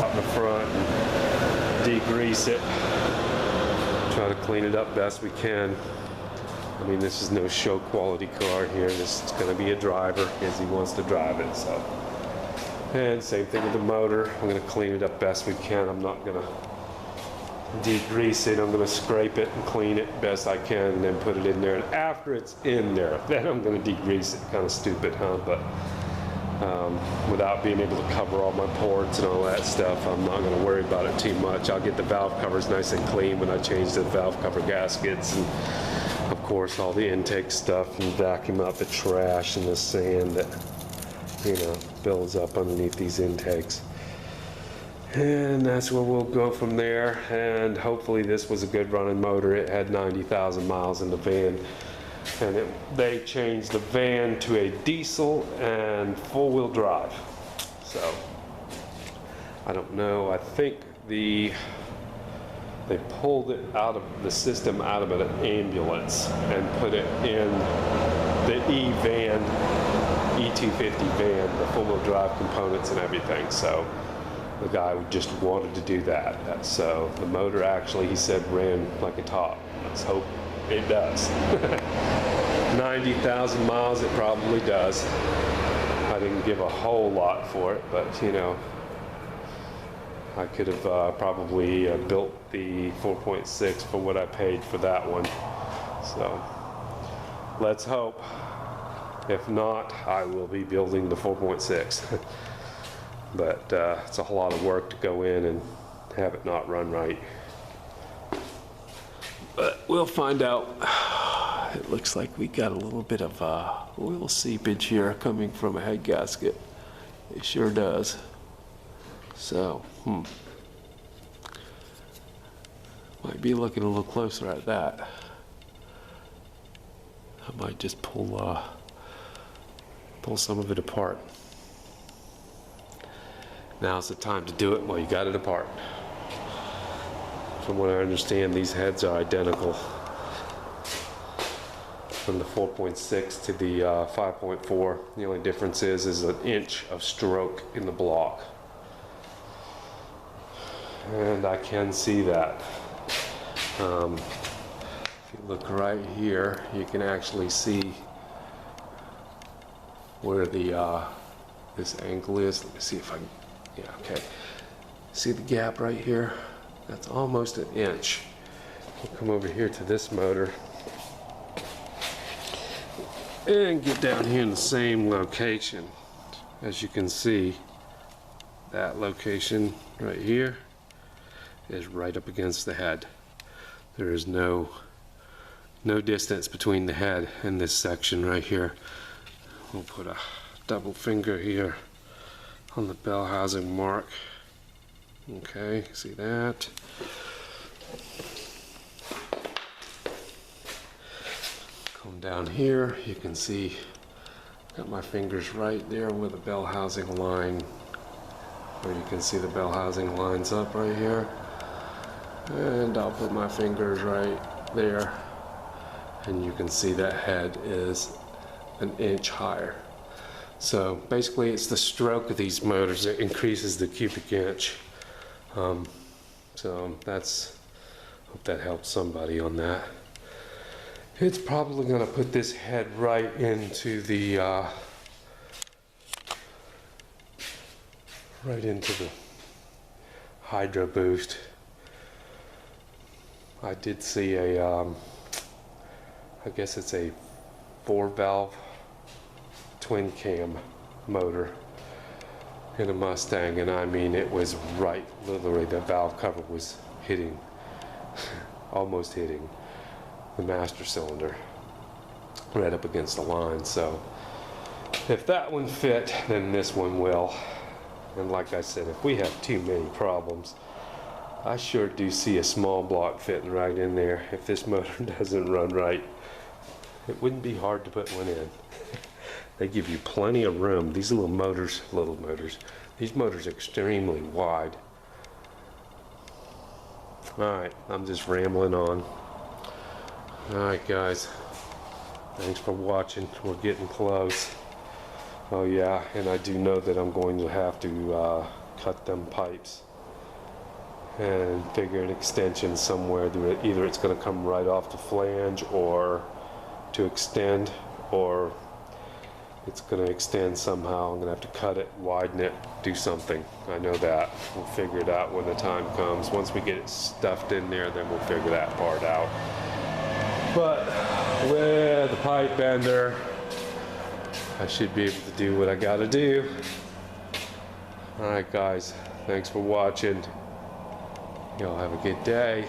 out in the front and degrease it. Try to clean it up best we can. I mean, this is no show quality car here. This is going to be a driver as he wants to drive it. So, and same thing with the motor. I'm going to clean it up best we can. I'm not going to degrease it. I'm going to scrape it and clean it best I can, and then put it in there. And after it's in there, then I'm going to degrease it. Kind of stupid, huh? But without being able to cover all my ports and all that stuff, I'm not going to worry about it too much. I'll get the valve covers nice and clean when I change the valve cover gaskets, and of course all the intake stuff, and vacuum out the trash and the sand that, you know, builds up underneath these intakes. And that's where we'll go from there. And hopefully this was a good running motor. It had 90,000 miles in the van. And they changed the van to a diesel and four-wheel drive. So, I don't know. I think they pulled it out of the system, out of an ambulance, and put it in the E-van, E250 van, the four-wheel drive components and everything. So, the guy just wanted to do that. So, the motor actually, he said, ran like a top. Let's hope it does. 90,000 miles, it probably does. I didn't give a whole lot for it, but you know, I could have probably built the 4.6 for what I paid for that one. So let's hope. If not, I will be building the 4.6. But it's a whole lot of work to go in and have it not run right. But we'll find out. It looks like we got a little bit of oil seepage here coming from a head gasket. It sure does. So, might be looking a little closer at that. I might just pull some of it apart. Now's the time to do it while you got it apart. From what I understand, these heads are identical. From the 4.6 to the 5.4. The only difference is an inch of stroke in the block. And I can see that. If you look right here, you can actually see where the this angle is. Let me see if I can, yeah, okay. See the gap right here? That's almost an inch. We'll come over here to this motor and get down here in the same location. As you can see, that location right here is right up against the head. There is no distance between the head and this section right here. We'll put a double finger here on the bell housing mark. Okay, see that? Come down here, you can see, got my fingers right there where the bell housing line, where you can see the bell housing lines up right here. And I'll put my fingers right there, and you can see that head is an inch higher. So basically it's the stroke of these motors that increases the cubic inch. So that's, hope that helps somebody on that. It's probably going to put this head right into the hydro boost. I did see a I guess it's a 4-valve twin cam motor in a Mustang, and I mean it was right, literally the valve cover was hitting, almost hitting the master cylinder right up against the line. So if that one fit, then this one will. And like I said, if we have too many problems, I sure do see a small block fitting right in there. If this motor doesn't run right, it wouldn't be hard to put one in. They give you plenty of room. These little motors, these motors are extremely wide. Alright, I'm just rambling on. Alright guys, thanks for watching. We're getting close. Oh yeah, and I do know that I'm going to have to cut them pipes. and figure an extension somewhere. Either it's going to come right off the flange or to extend, or it's going to extend somehow. I'm going to have to cut it, widen it, do something. I know that. We'll figure it out when the time comes. Once we get it stuffed in there, then we'll figure that part out. But with the pipe bender, I should be able to do what I got to do. All right, guys. Thanks for watching. Y'all have a good day.